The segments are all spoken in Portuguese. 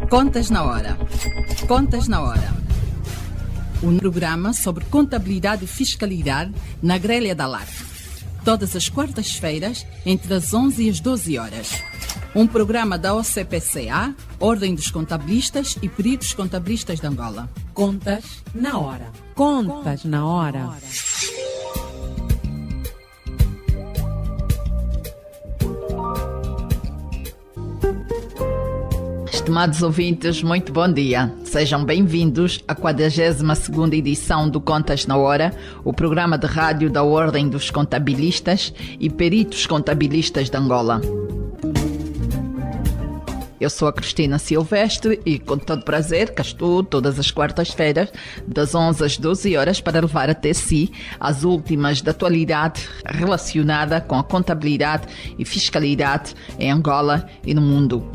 Contas na Hora. Contas na Hora. Um programa sobre contabilidade e fiscalidade na grelha da LAC. Todas as quartas-feiras, entre as 11 e as 12 horas. Um programa da OCPCA, Ordem dos Contabilistas e Peritos Contabilistas de Angola. Contas na Hora. Contas na Hora. Estimados ouvintes, muito bom dia. Sejam bem-vindos à 42ª edição do Contas na Hora, o programa de rádio da Ordem dos Contabilistas e Peritos Contabilistas de Angola. Eu sou a Cristina Silvestre e, com todo prazer, cá estou todas as quartas-feiras, das 11 às 12 horas, para levar até si as últimas da atualidade relacionada com a contabilidade e fiscalidade em Angola e no mundo.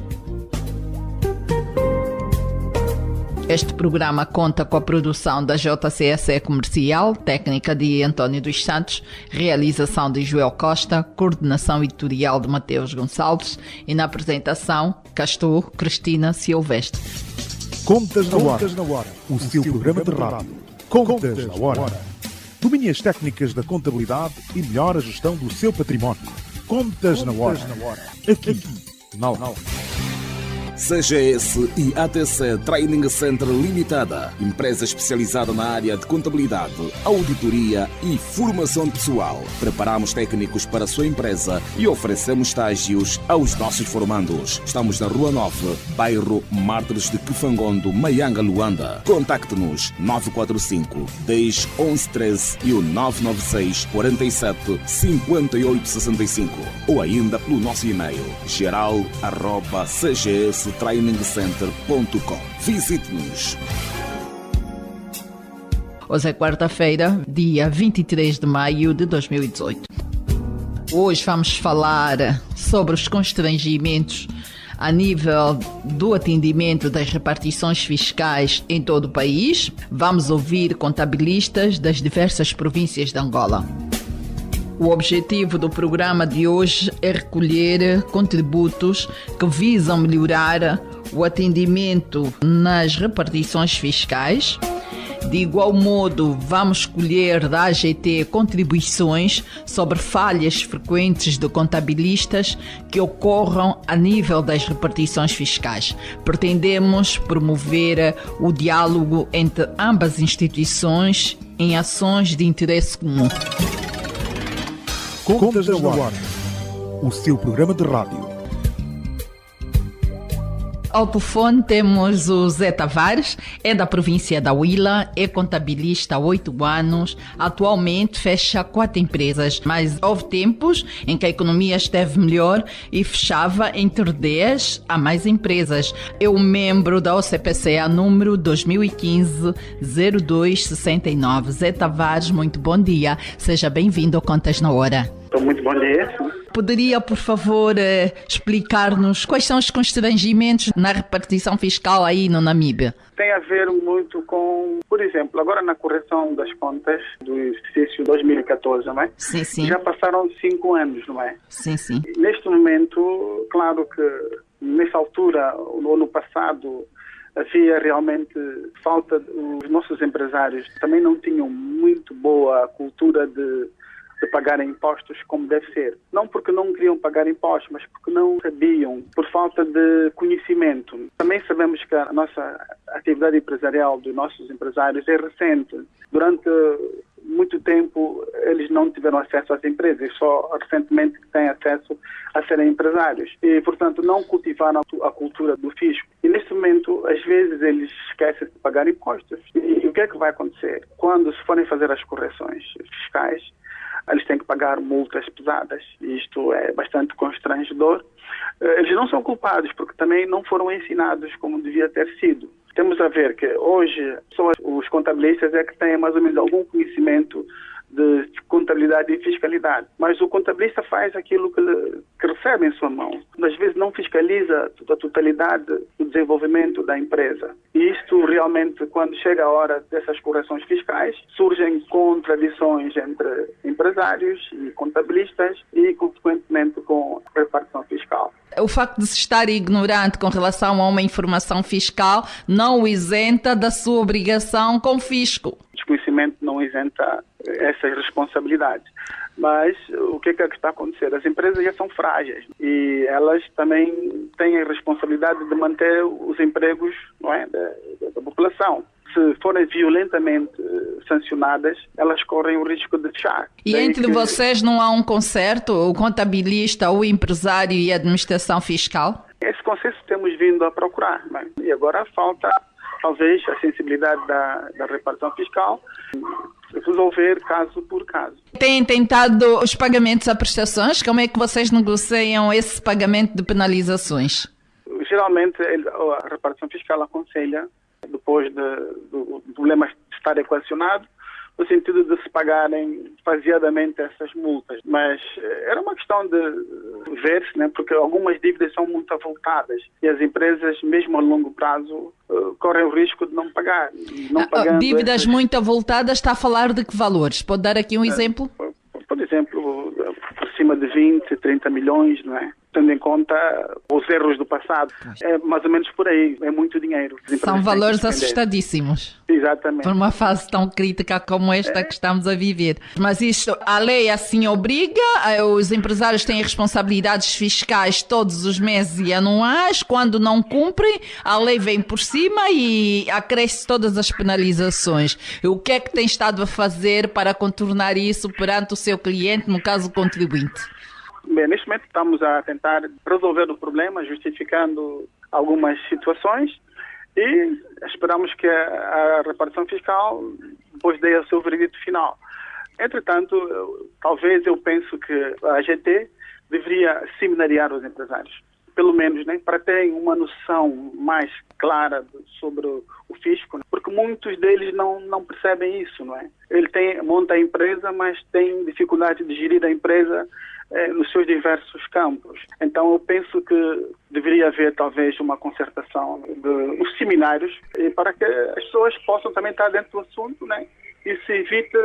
Este programa conta com a produção da JCSE Comercial, técnica de António dos Santos, realização de Joel Costa, coordenação editorial de Mateus Gonçalves e na apresentação, cá estou, Cristina Silvestre. Contas na Hora, o seu programa de rádio. Contas na Hora. Domine as técnicas da contabilidade e melhore a gestão do seu património. Contas na Hora. Aqui, na Hora. CGS e ATC Training Center Limitada, empresa especializada na área de contabilidade, auditoria e formação pessoal. Preparamos técnicos para a sua empresa e oferecemos estágios aos nossos formandos. Estamos na Rua 9, bairro Mártires de Kifangondo, Maianga, Luanda. Contacte-nos 945 10 11 13 e o 996 47 5865 ou ainda pelo nosso e-mail geral@cgstrainingscenter.com. Visite-nos. Hoje é quarta-feira, dia 23 de maio de 2018. Hoje vamos falar sobre os constrangimentos a nível do atendimento das repartições fiscais em todo o país. Vamos ouvir contabilistas das diversas províncias de Angola. O objetivo do programa de hoje é recolher contributos que visam melhorar o atendimento nas repartições fiscais. De igual modo, vamos escolher da AGT contribuições sobre falhas frequentes de contabilistas que ocorram a nível das repartições fiscais. Pretendemos promover o diálogo entre ambas instituições em ações de interesse comum. Contas na Hora, o seu programa de rádio. Ao telefone temos o Zé Tavares, é da província da Huila, é contabilista há 8 anos, atualmente fecha 4 empresas, mas houve tempos em que a economia esteve melhor e fechava entre 10 a mais empresas. É um membro da OCPCA número 2015-0269. Zé Tavares, muito bom dia, seja bem-vindo ao Contas na Hora. Muito bom dia. Poderia, por favor, explicar-nos quais são os constrangimentos na repartição fiscal aí no Namíbia? Tem a ver muito com, por exemplo, agora na correção das contas do exercício 2014, não é? Sim, sim. Já passaram 5 anos, não é? Sim, sim. Neste momento, claro que nessa altura, no ano passado, havia realmente falta, os nossos empresários também não tinham muito boa cultura de pagar impostos como deve ser. Não porque não queriam pagar impostos, mas porque não sabiam, por falta de conhecimento. Também sabemos que a nossa atividade empresarial dos nossos empresários é recente. Durante muito tempo eles não tiveram acesso às empresas, só recentemente têm acesso a serem empresários. E, portanto, não cultivaram a cultura do fisco. E neste momento, às vezes, eles esquecem de pagar impostos. E o que é que vai acontecer? Quando se forem fazer as correções fiscais, eles têm que pagar multas pesadas. Isto é bastante constrangedor. Eles não são culpados, porque também não foram ensinados como devia ter sido. Temos a ver que hoje só os contabilistas é que têm mais ou menos algum conhecimento de contabilidade e fiscalidade. Mas o contabilista faz aquilo que recebe em sua mão. Às vezes não fiscaliza a totalidade do desenvolvimento da empresa. E isto realmente, quando chega a hora dessas correções fiscais, surgem contradições entre empresários e contabilistas e, consequentemente, com a repartição fiscal. O facto de se estar ignorante com relação a uma informação fiscal não o isenta da sua obrigação com o fisco. O desconhecimento não isenta essas responsabilidades. Mas o que está a acontecer? As empresas já são frágeis e elas também têm a responsabilidade de manter os empregos, não é, da população. Se forem violentamente sancionadas, elas correm o risco de fechar. E entre vocês não há um concerto, o contabilista, o empresário e a administração fiscal? Esse consenso temos vindo a procurar, não é? E agora falta, talvez, a sensibilidade da repartição fiscal resolver caso por caso. Têm tentado os pagamentos a prestações? Como é que vocês negociam esse pagamento de penalizações? Geralmente, a repartição fiscal aconselha, depois do problema estar equacionado, no sentido de se pagarem faseadamente essas multas. Mas era uma questão de ver-se, né? Porque algumas dívidas são muito avultadas e as empresas, mesmo a longo prazo, correm o risco de não pagar. Não pagando dívidas muito avultadas, está a falar de que valores? Pode dar aqui um exemplo? Por exemplo, por cima de 20, 30 milhões, não é? Tendo em conta os erros do passado. É mais ou menos por aí, é muito dinheiro. São valores assustadíssimos. Exatamente. Por uma fase tão crítica como esta que estamos a viver. Mas isto, a lei assim obriga, os empresários têm responsabilidades fiscais todos os meses e anuais, quando não cumprem, a lei vem por cima e acresce todas as penalizações. O que é que tem estado a fazer para contornar isso perante o seu cliente, no caso o contribuinte? Bem, neste momento estamos a tentar resolver o problema, justificando algumas situações e esperamos que a repartição fiscal depois dê o seu veredito final. Entretanto, talvez eu penso que a AGT deveria seminariar os empresários, pelo menos, né, para terem uma noção mais clara sobre o fisco, né? Porque muitos deles não percebem isso, não é? Ele monta a empresa, mas tem dificuldade de gerir a empresa nos seus diversos campos. Então eu penso que deveria haver talvez uma concertação dos seminários para que as pessoas possam também estar dentro do assunto, né? E se evite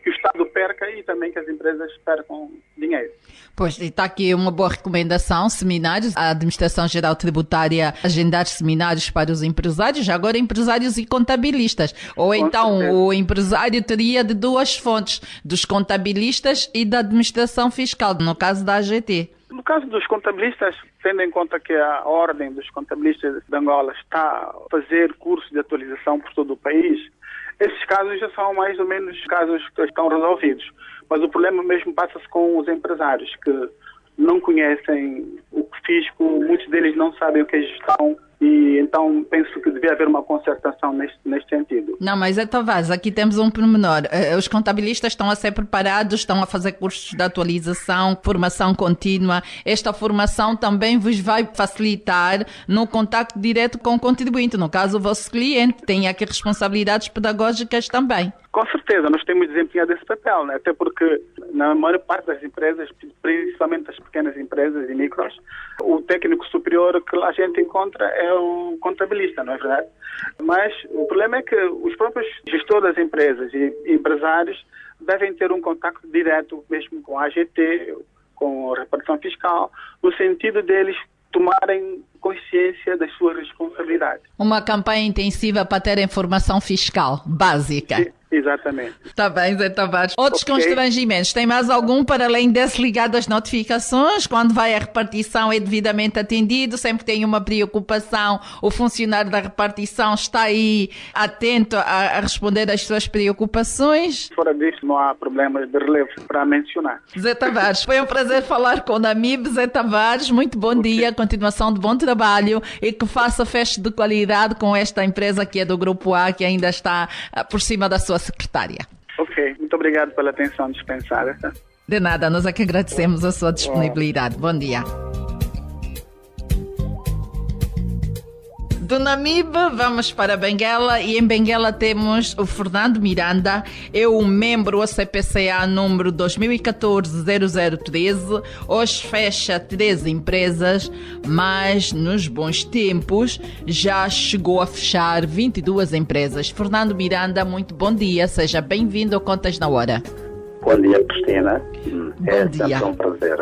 que o Estado perca e também que as empresas percam dinheiro. Pois, está aqui uma boa recomendação, seminários, a Administração Geral Tributária agendar seminários para os empresários, agora empresários e contabilistas, ou então o empresário teria de duas fontes, dos contabilistas e da Administração Fiscal, no caso da AGT. No caso dos contabilistas, tendo em conta que a Ordem dos Contabilistas de Angola está a fazer cursos de atualização por todo o país, esses casos já são mais ou menos casos que estão resolvidos. Mas o problema mesmo passa-se com os empresários, que não conhecem o fisco, muitos deles não sabem o que é gestão, e então penso que devia haver uma concertação neste sentido. Não, mas Tavares, aqui temos um pormenor. Os contabilistas estão a ser preparados, estão a fazer cursos de atualização, formação contínua. Esta formação também vos vai facilitar no contacto direto com o contribuinte. No caso, o vosso cliente tem aqui responsabilidades pedagógicas também. Com certeza, nós temos desempenhado esse papel, né? Até porque na maior parte das empresas, principalmente as pequenas empresas e micros, o técnico superior que a gente encontra é o contabilista, não é verdade? Mas o problema é que os próprios gestores das empresas e empresários devem ter um contacto direto mesmo com a AGT, com a repartição fiscal, no sentido deles tomarem consciência das suas responsabilidades. Uma campanha intensiva para ter informação fiscal básica. Sim, exatamente. Está bem, Zé Tavares. Outros constrangimentos, tem mais algum para além desse ligado às notificações? Quando vai a repartição é devidamente atendido, sempre tem uma preocupação, o funcionário da repartição está aí atento a responder às suas preocupações? Fora disso, não há problemas de relevo para mencionar. Zé Tavares, foi um prazer falar com o NAMIB. Zé Tavares, muito bom dia, continuação de bom trabalho e que faça festa de qualidade com esta empresa que é do Grupo A, que ainda está por cima da sua secretária. Ok, muito obrigado pela atenção dispensada. De nada, nós é que agradecemos a sua disponibilidade. Bom dia. Do NAMIB, vamos para Benguela e em Benguela temos o Fernando Miranda, é um membro ACPCA número 2014-0013, hoje fecha 13 empresas, mas nos bons tempos já chegou a fechar 22 empresas. Fernando Miranda, muito bom dia, seja bem-vindo ao Contas na Hora. Bom dia, Cristina. Bom dia. É um prazer.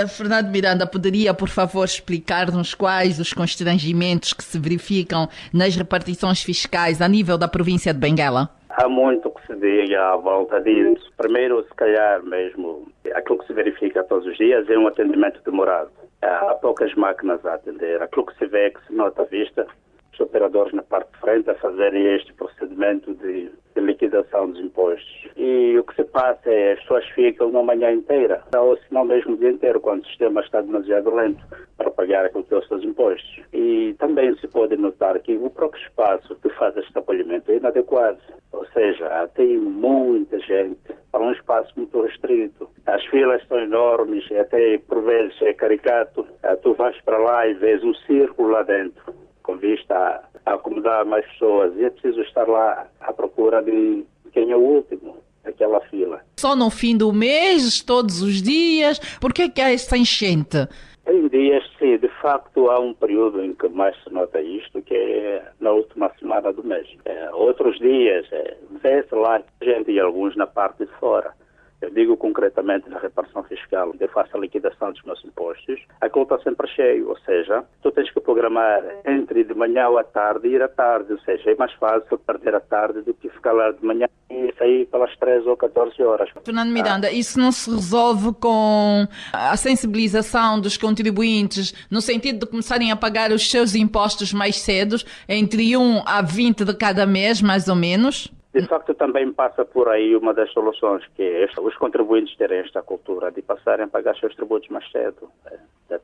Fernando Miranda, poderia, por favor, explicar-nos quais os constrangimentos que se verificam nas repartições fiscais a nível da província de Benguela? Há muito que se diga à volta disso. Primeiro, se calhar mesmo, aquilo que se verifica todos os dias é um atendimento demorado. Há poucas máquinas a atender. Aquilo que se vê, que se nota à vista, os operadores na parte de frente a fazerem este procedimento de liquidação dos impostos. E o que se passa é as pessoas ficam uma manhã inteira, ou se não mesmo o dia inteiro, quando o sistema está demasiado lento para pagar aquilo que são os seus impostos. E também se pode notar que o próprio espaço que faz este acolhimento é inadequado. Ou seja, tem muita gente para um espaço muito restrito. As filas são enormes, até por vezes é caricato. Tu vais para lá e vês um círculo lá dentro, com vista a acomodar mais pessoas, e é preciso estar lá à procura de quem é o último daquela fila. Só no fim do mês, todos os dias? Por que há essa enchente? Em dias, sim, de facto há um período em que mais se nota isto, que é na última semana do mês. Outros dias, vê-se lá gente e alguns na parte de fora. Eu digo concretamente na repartição fiscal, onde eu faço a liquidação dos meus impostos, aquilo está sempre cheio, ou seja, tu tens que programar entre de manhã ou à tarde e ir à tarde, ou seja, é mais fácil perder a tarde do que ficar lá de manhã e sair pelas 13 ou 14 horas. Fernando Miranda, isso não se resolve com a sensibilização dos contribuintes, no sentido de começarem a pagar os seus impostos mais cedo, entre 1 a 20 de cada mês, mais ou menos? De facto, também passa por aí uma das soluções, que é os contribuintes terem esta cultura de passarem a pagar seus tributos mais cedo.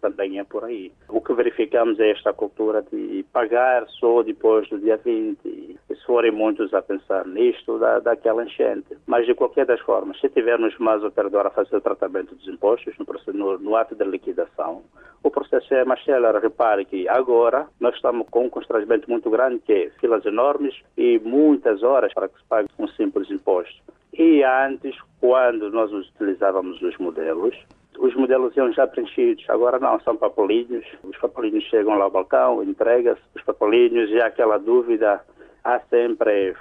Também é por aí. O que verificamos é esta cultura de pagar só depois do dia 20. E se forem muitos a pensar nisto, dá aquela enchente. Mas, de qualquer das formas, se tivermos mais operador a fazer o tratamento dos impostos no ato da liquidação, o processo é mais célere. Repare que agora nós estamos com um constrangimento muito grande, que é filas enormes e muitas horas para que se pague um simples imposto. E antes, quando nós utilizávamos os modelos iam já preenchidos. Agora não, são papelinhos. Os papelinhos chegam lá ao balcão, entrega-se os papelinhos e há aquela dúvida. Há sempre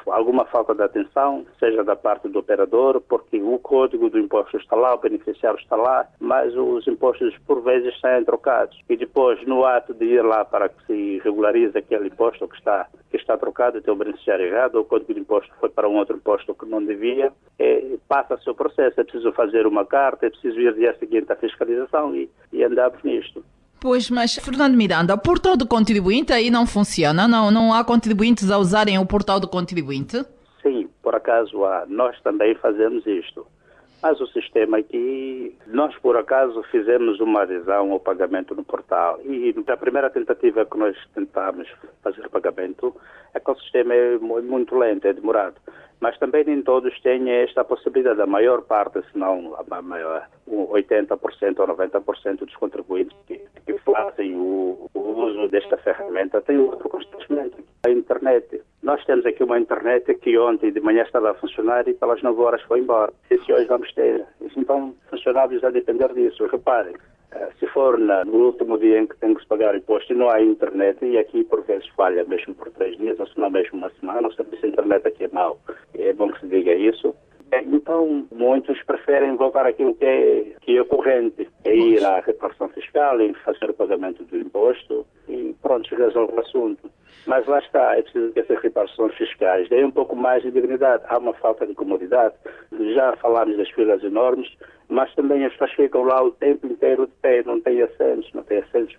alguma falta de atenção, seja da parte do operador, porque o código do imposto está lá, o beneficiário está lá, mas os impostos por vezes saem trocados. E depois, no ato de ir lá para que se regularize aquele imposto que está trocado, tem o beneficiário errado, o código de imposto foi para um outro imposto que não devia, passa-se o processo. É preciso fazer uma carta, é preciso ir dia seguinte à fiscalização e andamos nisto. Pois, mas, Fernando Miranda, o portal do contribuinte aí não funciona? Não há contribuintes a usarem o portal do contribuinte? Sim, por acaso há. Nós também fazemos isto. Mas o sistema aqui, nós por acaso fizemos uma adesão ao pagamento no portal. E a primeira tentativa que nós tentámos fazer o pagamento, é que o sistema é muito lento, é demorado. Mas também nem todos têm esta possibilidade. A maior parte, se não a maior, 80% ou 90% dos contribuintes que fazem o uso desta ferramenta têm outro constrangimento. A internet. Nós temos aqui uma internet que ontem de manhã estava a funcionar e pelas 9 horas foi embora. E se hoje vamos ter? Então, funcionários a depender disso. Reparem, se for no último dia em que tem que se pagar imposto e não há internet, e aqui por vezes falha mesmo por 3 dias, ou se não mesmo uma semana, o serviço de internet aqui é mau. É bom que se diga isso. Então, muitos preferem voltar àquilo que é corrente, é ir à repartição fiscal e fazer o pagamento do imposto e pronto, resolve o assunto. Mas lá está, é preciso que essas repartições fiscais deem um pouco mais de dignidade. Há uma falta de comodidade. Já falámos das filas enormes, mas também as pessoas ficam lá o tempo inteiro de pé, não têm assentos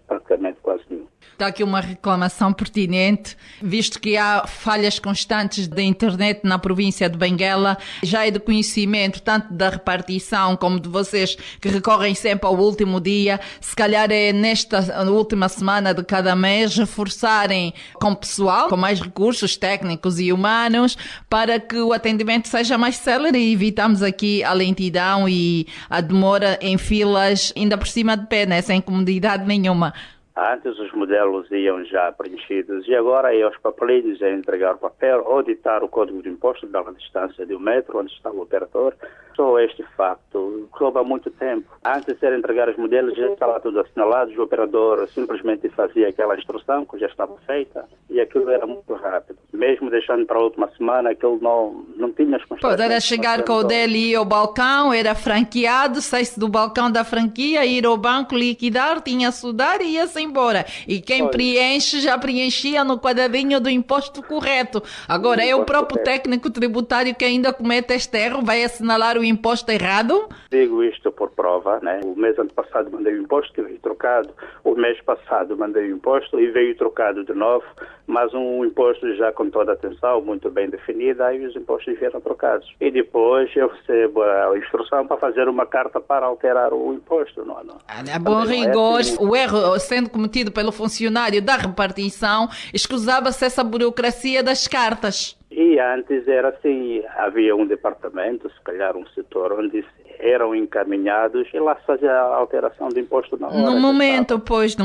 praticamente quase nenhum. Está aqui uma reclamação pertinente, visto que há falhas constantes da internet na província de Benguela. Já é de conhecimento tanto da repartição como de vocês que recorrem sempre ao último dia. Se calhar é nesta última semana de cada mês reforçarem com pessoal, com mais recursos técnicos e humanos, para que o atendimento seja mais célere e evitamos aqui a lentidão e a demora em filas, ainda por cima de pé, sem comodidade nenhuma. Antes os modelos iam já preenchidos e agora é aos papelinhos, é entregar o papel, auditar o código de imposto da distância de 1 metro onde está o operador. Só este facto rouba muito tempo. Antes de entregar os modelos já estava tudo assinalado, o operador simplesmente fazia aquela instrução que já estava feita e aquilo era muito rápido. Mesmo deixando para a última semana, aquilo não tinha as constatações. Era chegar com o dele ao balcão, era franqueado, sai-se do balcão da franquia, ir ao banco, liquidar, tinha a sudar e ia-se embora. E quem preenche, já preenchia no quadradinho do imposto correto. Agora, é o próprio técnico tributário que ainda comete este erro, vai assinalar o imposto errado? Digo isto por prova, né? O mês antepassado mandei o imposto e veio trocado. O mês passado mandei o imposto e veio trocado de novo, mas um imposto já com toda a atenção, muito bem definida, aí os impostos vieram trocados. E depois eu recebo a instrução para fazer uma carta para alterar o imposto. A bom rigor, o erro sendo cometido pelo funcionário da repartição, escusava-se essa burocracia das cartas. E antes era assim, havia um departamento, se calhar um setor, onde eram encaminhados e lá se fazia a alteração do imposto na hora. No momento. Pois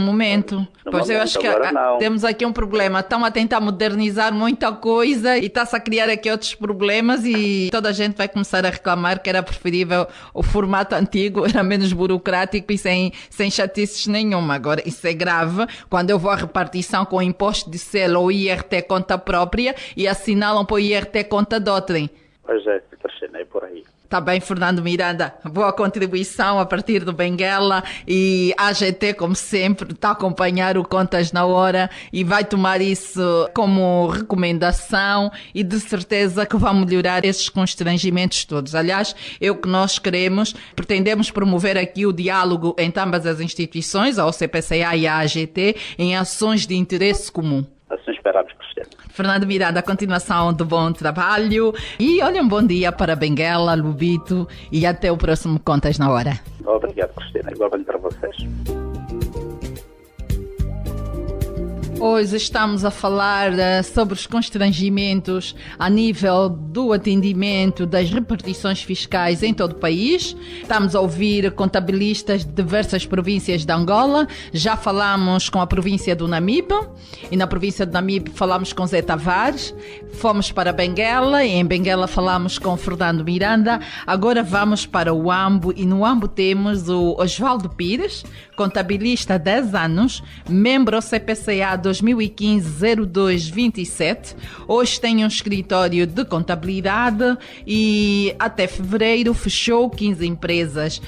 eu acho que temos aqui um problema. Estão a tentar modernizar muita coisa e está-se a criar aqui outros problemas e toda a gente vai começar a reclamar que era preferível o formato antigo, era menos burocrático e sem chatices nenhuma. Agora, isso é grave quando eu vou à repartição com o imposto de selo ou IRT conta própria e assinalam para o IRT conta de outrem. Pois é, é por aí. Está bem, Fernando Miranda. Boa contribuição a partir do Benguela e a AGT, como sempre, está a acompanhar o Contas na Hora e vai tomar isso como recomendação e de certeza que vai melhorar esses constrangimentos todos. Aliás, nós pretendemos promover aqui o diálogo entre ambas as instituições, a OCPCA e a AGT, em ações de interesse comum. Assim esperamos, Cristiano. Fernando Miranda, a continuação do bom trabalho e olha, um bom dia para Benguela, Lubito e até o próximo Contas na Hora. Obrigado, Cristina. Igualmente para vocês. Hoje estamos a falar sobre os constrangimentos a nível do atendimento das repartições fiscais em todo o país. Estamos a ouvir contabilistas de diversas províncias de Angola. Já falamos com a província do Namibe e na província do Namibe falamos com Zé Tavares. Fomos para Benguela e em Benguela falamos com Fernando Miranda. Agora vamos para o Huambo e no Huambo temos o Osvaldo Pires, contabilista há 10 anos, membro CPCA 2015-02-27. Hoje tem um escritório de contabilidade e até fevereiro fechou 15 empresas.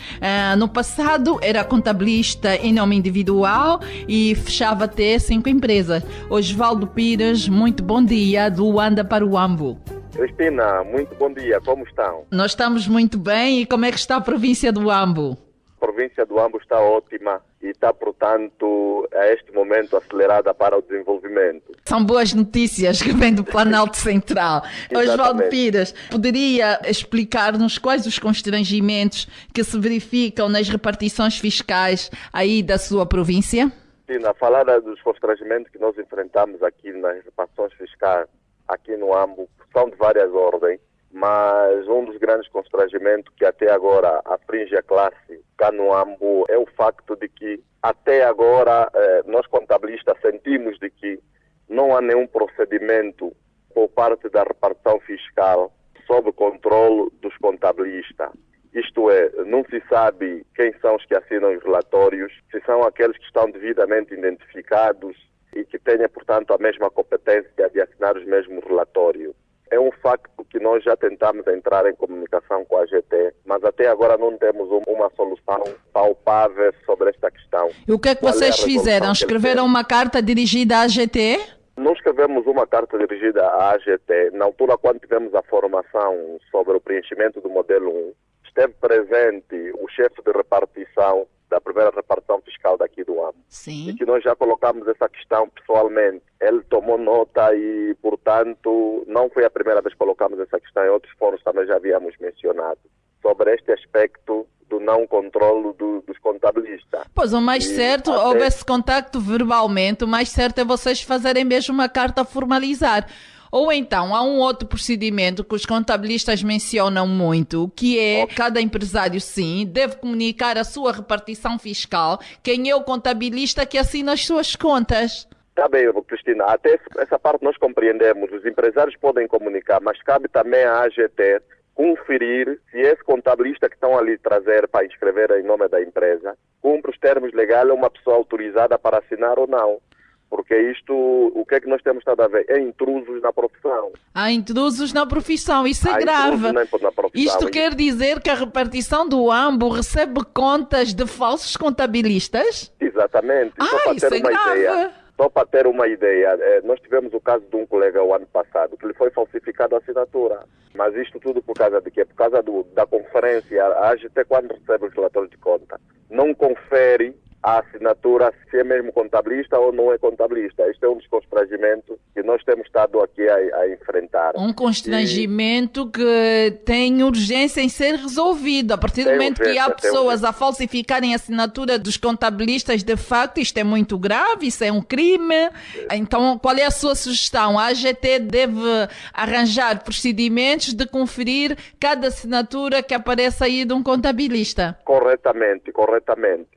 No passado era contabilista em nome individual e fechava até 5 empresas. Osvaldo Pires, muito bom dia, de Luanda para o Huambo. Cristina, muito bom dia, como estão? Nós estamos muito bem e como é que está a província do Huambo? A província do Huambo está ótima e está, portanto, a este momento acelerada para o desenvolvimento. São boas notícias que vêm do Planalto Central. Osvaldo Pires, poderia explicar-nos quais os constrangimentos que se verificam nas repartições fiscais aí da sua província? Sim, a falar dos constrangimentos que nós enfrentamos aqui nas repartições fiscais, aqui no Huambo, são de várias ordens. Mas um dos grandes constrangimentos que até agora aflige a classe cá no Huambo é o facto de que até agora nós contabilistas sentimos de que não há nenhum procedimento por parte da repartição fiscal sob controle dos contabilistas. Isto é, não se sabe quem são os que assinam os relatórios, se são aqueles que estão devidamente identificados e que tenham, portanto, a mesma competência de assinar os mesmos relatórios. É um facto que nós já tentamos entrar em comunicação com a AGT, mas até agora não temos uma solução palpável sobre esta questão. E o que é que vocês fizeram? Escreveram uma carta dirigida à AGT? Não escrevemos uma carta dirigida à AGT. Na altura, quando tivemos a formação sobre o preenchimento do modelo 1, esteve presente o chefe de repartição da primeira repartição fiscal daqui do Huambo. Sim. E que nós já colocamos essa questão pessoalmente. Ele tomou nota e, portanto, não foi a primeira vez que colocamos essa questão, em outros fóruns também já havíamos mencionado, sobre este aspecto do não controlo dos contabilistas. Pois, o mais certo, houve esse contacto verbalmente, o mais certo é vocês fazerem mesmo uma carta a formalizar. Ou então, há um outro procedimento que os contabilistas mencionam muito, que é cada empresário, sim, deve comunicar a sua repartição fiscal, quem é o contabilista que assina as suas contas. Está bem, Cristina, até essa parte nós compreendemos, os empresários podem comunicar, mas cabe também à AGT conferir se esse contabilista que estão ali trazer para inscrever em nome da empresa cumpre os termos legais, é uma pessoa autorizada para assinar ou não. Porque isto, o que é que nós temos estado a ver? É intrusos na profissão. Há intrusos na profissão, isso é grave. Isto quer dizer que a repartição do AMBO recebe contas de falsos contabilistas? Exatamente. Isso é grave. Só para ter uma ideia, nós tivemos o caso de um colega o ano passado, que lhe foi falsificada a assinatura. Mas isto tudo por causa de quê? Por causa da conferência. A AGT, quando recebe os relatórios de conta, não confere a assinatura se é mesmo contabilista ou não é contabilista. Este é um dos constrangimentos que nós temos estado aqui a enfrentar. Um constrangimento que tem urgência em ser resolvido. A partir do momento que há pessoas a falsificarem a assinatura dos contabilistas, de facto, isto é muito grave, isso é um crime. Então, qual é a sua sugestão? A AGT deve arranjar procedimentos de conferir cada assinatura que aparece aí de um contabilista? Corretamente.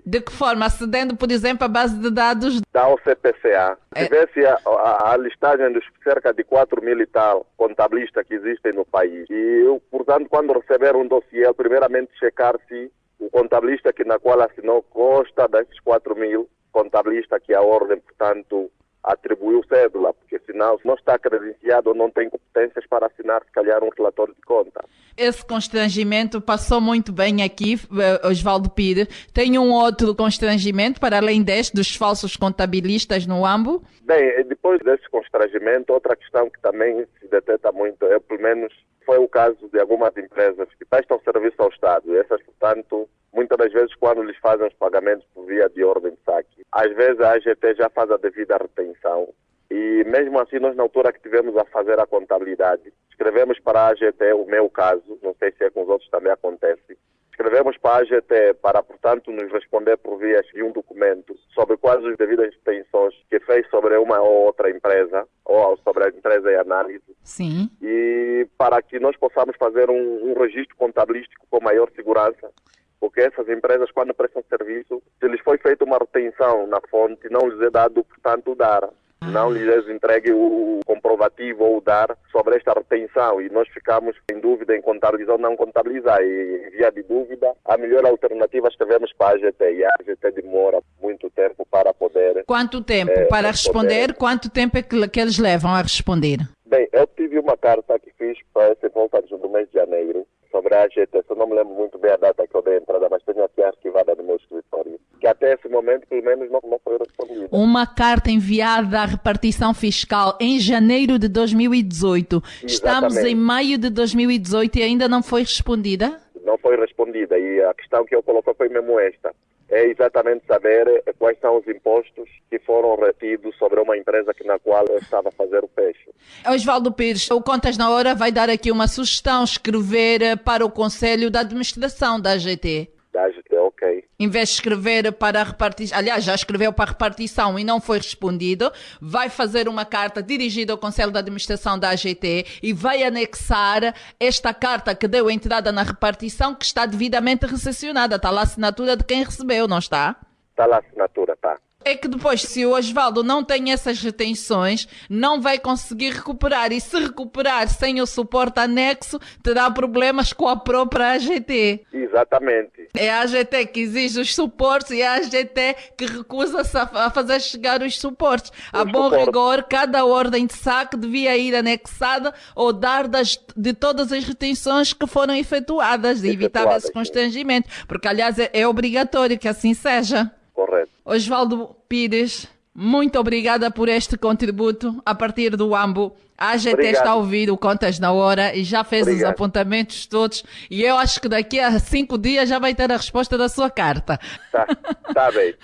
De que forma? Acedendo, por exemplo, à base de dados da OCPCA. Se tivesse a listagem dos cerca de 4.000 e tal contabilistas que existem no país. E eu, portanto, quando receber um dossiê, primeiramente checar se o contabilista na qual assinou consta desses 4.000 contabilistas que a ordem, portanto, atribuiu cédula, porque senão não está credenciado ou não tem competências para assinar, se calhar, um relatório de conta. Esse constrangimento passou muito bem aqui, Osvaldo Pires. Tem um outro constrangimento, para além deste, dos falsos contabilistas no AMBO? Bem, depois desse constrangimento, outra questão que também se detecta muito, pelo menos foi o caso de algumas empresas que prestam serviço ao Estado. Essas, portanto, muitas das vezes, quando lhes fazem os pagamentos por via de ordem de saque, às vezes a AGT já faz a devida retenção. E mesmo assim, nós na altura que tivemos a fazer a contabilidade, escrevemos para a AGT, o meu caso, não sei se é com os outros também acontece, escrevemos para a AGT para, portanto, nos responder por via de um documento sobre quais as devidas retenções que fez sobre uma ou outra empresa, ou sobre a empresa em análise. Sim. E para que nós possamos fazer um registro contabilístico com maior segurança, porque essas empresas, quando prestam serviço, se lhes foi feita uma retenção na fonte, não lhes é dado, portanto, o DAR. Não lhes entregue o comprovativo ou o DAR sobre esta retenção e nós ficamos em dúvida em contabilizar ou não contabilizar. E em via de dúvida, a melhor alternativa escrevemos para a AGT e a AGT demora muito tempo para poder... Quanto tempo para responder? Quanto tempo é que eles levam a responder? Bem, eu tive uma carta que fiz para essa volta do mês de janeiro sobre a AGT. Eu não me lembro muito bem a data que eu dei a entrada, mas tenho aqui arquivada no meu escritório, que até esse momento, pelo menos, não foi respondida. Uma carta enviada à repartição fiscal em janeiro de 2018. Exatamente. Estamos em maio de 2018 e ainda não foi respondida? Não foi respondida e a questão que eu coloquei foi mesmo esta. É exatamente saber quais são os impostos que foram retidos sobre uma empresa na qual eu estava a fazer o fecho. Osvaldo Pires, o Contas na Hora vai dar aqui uma sugestão, escrever para o Conselho da Administração da AGT. Da AGT, ok. Em vez de escrever para a repartição, aliás, já escreveu para a repartição e não foi respondido, vai fazer uma carta dirigida ao Conselho da Administração da AGT e vai anexar esta carta que deu entrada na repartição, que está devidamente recepcionada. Está lá a assinatura de quem recebeu, não está? Está lá a assinatura, está. É que depois, se o Osvaldo não tem essas retenções, não vai conseguir recuperar. E se recuperar sem o suporte anexo, terá problemas com a própria AGT. Exatamente. É a AGT que exige os suportes e é a AGT que recusa-se a fazer chegar os suportes. A bom rigor, cada ordem de saque devia ir anexada ou dar de todas as retenções que foram efetuadas e evitar esse constrangimento. Porque, aliás, é obrigatório que assim seja. Correto. Osvaldo Pires, muito obrigada por este contributo a partir do AMBO. A AGT está a ouvir o Contas na Hora e já fez os apontamentos todos e eu acho que daqui a 5 dias já vai ter a resposta da sua carta. Tá bem.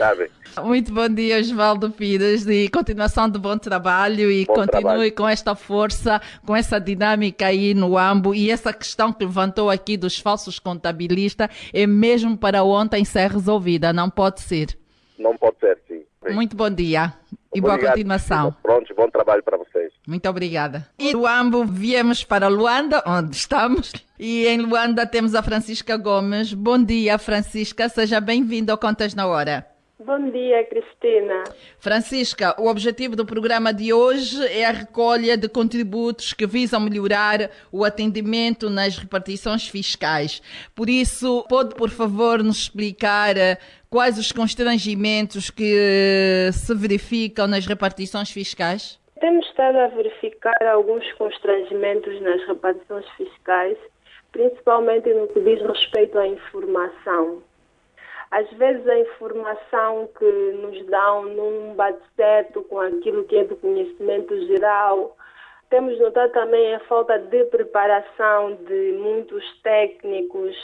Muito bom dia, Osvaldo Pires, e continuação de bom trabalho e continue com esta força, com essa dinâmica aí no AMBO e essa questão que levantou aqui dos falsos contabilistas é mesmo para ontem ser resolvida, não pode ser. Não pode ser, sim. Muito bom dia e boa continuação. Pronto, bom trabalho para vocês. Muito obrigada. E do Ambo viemos para Luanda, onde estamos. E em Luanda temos a Francisca Gomes. Bom dia, Francisca. Seja bem-vinda ao Contas na Hora. Bom dia, Cristina. Francisca, o objetivo do programa de hoje é a recolha de contributos que visam melhorar o atendimento nas repartições fiscais. Por isso, pode, por favor, nos explicar quais os constrangimentos que se verificam nas repartições fiscais? Temos estado a verificar alguns constrangimentos nas repartições fiscais, principalmente no que diz respeito à informação. Às vezes a informação que nos dão não bate certo com aquilo que é do conhecimento geral. Temos notado também a falta de preparação de muitos técnicos.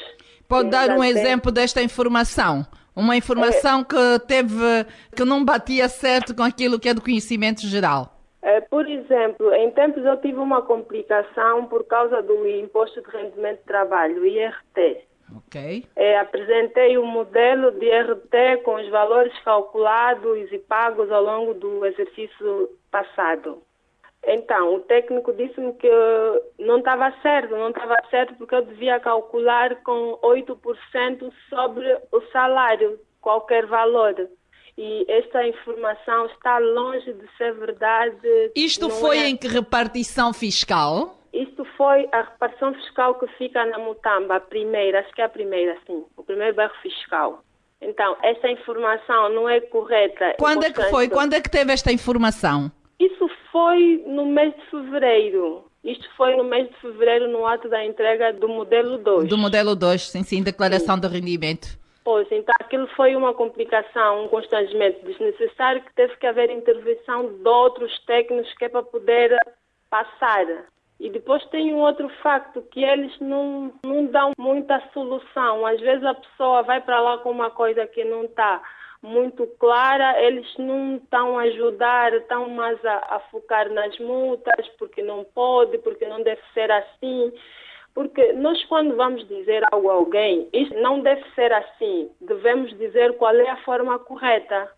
Pode dar um exemplo desta informação? Uma informação que não batia certo com aquilo que é do conhecimento geral. Por exemplo, em tempos eu tive uma complicação por causa do Imposto de Rendimento de Trabalho, IRT. Ok. Apresentei o modelo de IRT com os valores calculados e pagos ao longo do exercício passado. Então, o técnico disse-me que não estava certo porque eu devia calcular com 8% sobre o salário, qualquer valor. E esta informação está longe de ser verdade. Isto foi em que repartição fiscal? Isto foi a repartição fiscal que fica na Mutamba, a primeira, acho que é a primeira, sim, o primeiro bairro fiscal. Então, esta informação não é correta. Quando é que foi? Quando é que teve esta informação? Isso foi no mês de fevereiro. Isto foi no mês de fevereiro, no ato da entrega do modelo 2. Do modelo 2, sim, declaração de rendimento. Pois, então aquilo foi uma complicação, um constrangimento desnecessário que teve que haver intervenção de outros técnicos que é para poder passar. E depois tem um outro facto, que eles não dão muita solução. Às vezes a pessoa vai para lá com uma coisa que não está muito clara, eles não estão a ajudar, estão mais a focar nas multas, porque não pode, porque não deve ser assim. Porque nós, quando vamos dizer algo a alguém, isso não deve ser assim. Devemos dizer qual é a forma correta.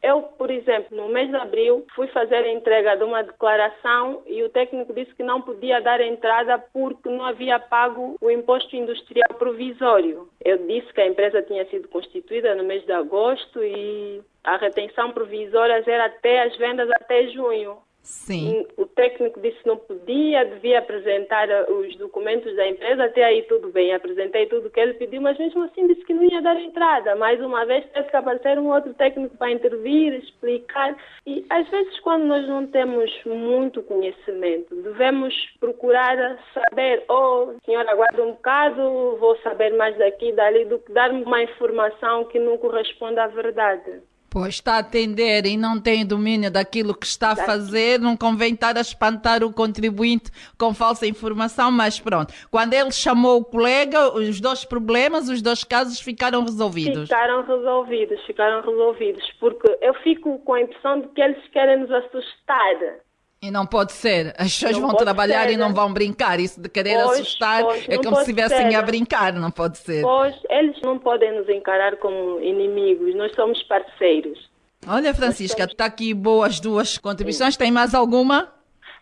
Eu, por exemplo, no mês de abril, fui fazer a entrega de uma declaração e o técnico disse que não podia dar entrada porque não havia pago o imposto industrial provisório. Eu disse que a empresa tinha sido constituída no mês de agosto e a retenção provisória era até as vendas até junho. Sim. O técnico disse que não podia, devia apresentar os documentos da empresa, até aí tudo bem, apresentei tudo o que ele pediu, mas mesmo assim disse que não ia dar entrada. Mais uma vez teve que aparecer um outro técnico para intervir, explicar. E às vezes quando nós não temos muito conhecimento, devemos procurar saber, senhora, aguarda um bocado, vou saber mais daqui e dali, do que dar-me uma informação que não corresponde à verdade. Pois está a atender e não tem domínio daquilo que está a fazer, não convém estar a espantar o contribuinte com falsa informação, mas pronto. Quando ele chamou o colega, os dois problemas, os dois casos ficaram resolvidos. Ficaram resolvidos, porque eu fico com a impressão de que eles querem nos assustar. E não pode ser. As pessoas vão trabalhar e não vão brincar. Isso de querer assustar é como se estivessem a brincar, não pode ser. Pois, eles não podem nos encarar como inimigos. Nós somos parceiros. Olha, Francisca, está aqui boas duas contribuições. Sim. Tem mais alguma?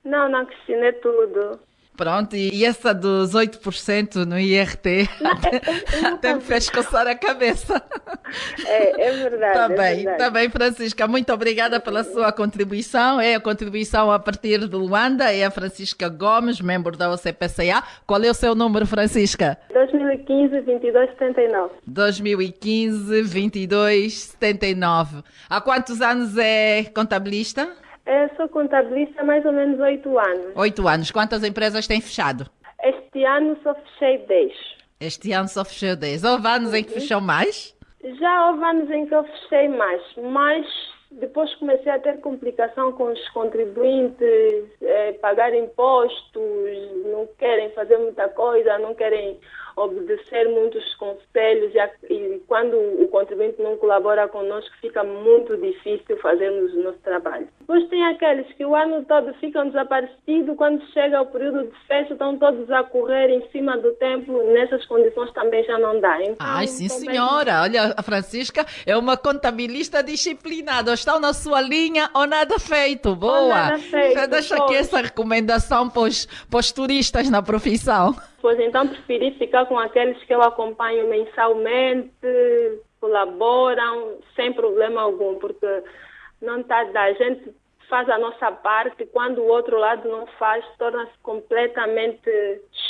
Não, Cristina, é tudo. Pronto, e essa dos 8% no IRT até me fez coçar a cabeça. É verdade. Está bem, Francisca. Muito obrigada pela sua contribuição. É a contribuição a partir de Luanda. É a Francisca Gomes, membro da OCPCA. Qual é o seu número, Francisca? 2015-2279. 2015-2279. Há quantos anos é contabilista? Eu sou contabilista há mais ou menos 8 anos. 8 anos. Quantas empresas têm fechado? Este ano só fechei 10. Este ano só fechou 10. Houve anos em que fechou mais? Já houve anos em que eu fechei mais, mas depois comecei a ter complicação com os contribuintes, pagar impostos, não querem fazer muita coisa, não querem obedecer muitos conselhos e quando o contribuinte não colabora conosco fica muito difícil fazermos o nosso trabalho. Depois tem aqueles que o ano todo ficam desaparecidos, quando chega o período de festa estão todos a correr em cima do tempo, nessas condições também já não dá. Então, Ai, sim senhora, olha, a Francisca é uma contabilista disciplinada, ou estão na sua linha ou nada feito, boa. Ou nada feito, Já deixa aqui essa recomendação para os turistas na profissão. Pois então preferi ficar com aqueles que eu acompanho mensalmente, colaboram sem problema algum, porque não está a gente faz a nossa parte, quando o outro lado não faz, torna-se completamente